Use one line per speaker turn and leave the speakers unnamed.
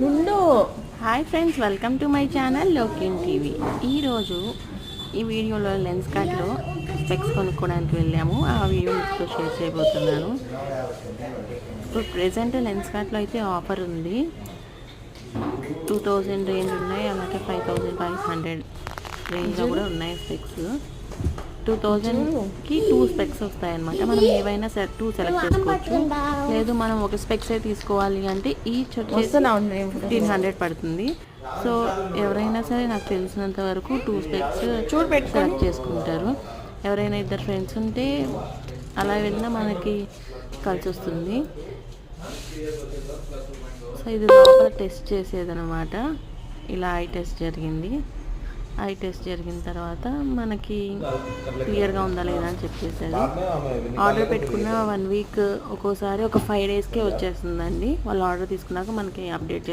నుండు.
Hi friends, welcome to my channel లోకిన్ TV. ఈరోజు ఈ వీడియోలో లెన్స్ కార్ట్లో స్పెక్స్ కొనుక్కోవడానికి వెళ్ళాము. ఆ వీడియో మీతో షేర్ చేయబోతున్నాను. ఇప్పుడు ప్రెజెంట్ లెన్స్ కార్ట్లో అయితే ఆఫర్ ఉంది. 2000 రేంజ్ ఉన్నాయి, అలాగే 5500 రేంజ్లో కూడా ఉన్నాయి స్పెక్స్. 2000కి 2 స్పెక్స్ వస్తాయన్నమాట. మనం ఏవైనా 2 సెలెక్ట్ చేసుకోవచ్చు. లేదు మనం ఒక స్పెక్సే తీసుకోవాలి అంటే ఈచ్ వచ్చేసి 1500 పడుతుంది. సో ఎవరైనా సరే నాకు తెలిసినంత వరకు 2 స్పెక్స్ సెలెక్ట్ చేసుకుంటారు. ఎవరైనా ఇద్దరు ఫ్రెండ్స్ ఉంటే అలా వెళ్ళినా మనకి కలిసి వస్తుంది. సో ఇది లోపల టెస్ట్ చేసేదన్నమాట. ఇలా ఐ టెస్ట్ జరిగింది. ఐ టెస్ట్ జరిగిన తర్వాత మనకి క్లియర్గా ఉందా లేదా అని చెక్ చేశారు. ఆర్డర్ పెట్టుకున్న 1 వీక్ ఒక్కోసారి ఒక 5 డేస్కే వచ్చేస్తుందండి. వాళ్ళు ఆర్డర్ తీసుకున్నాక మనకి అప్డేట్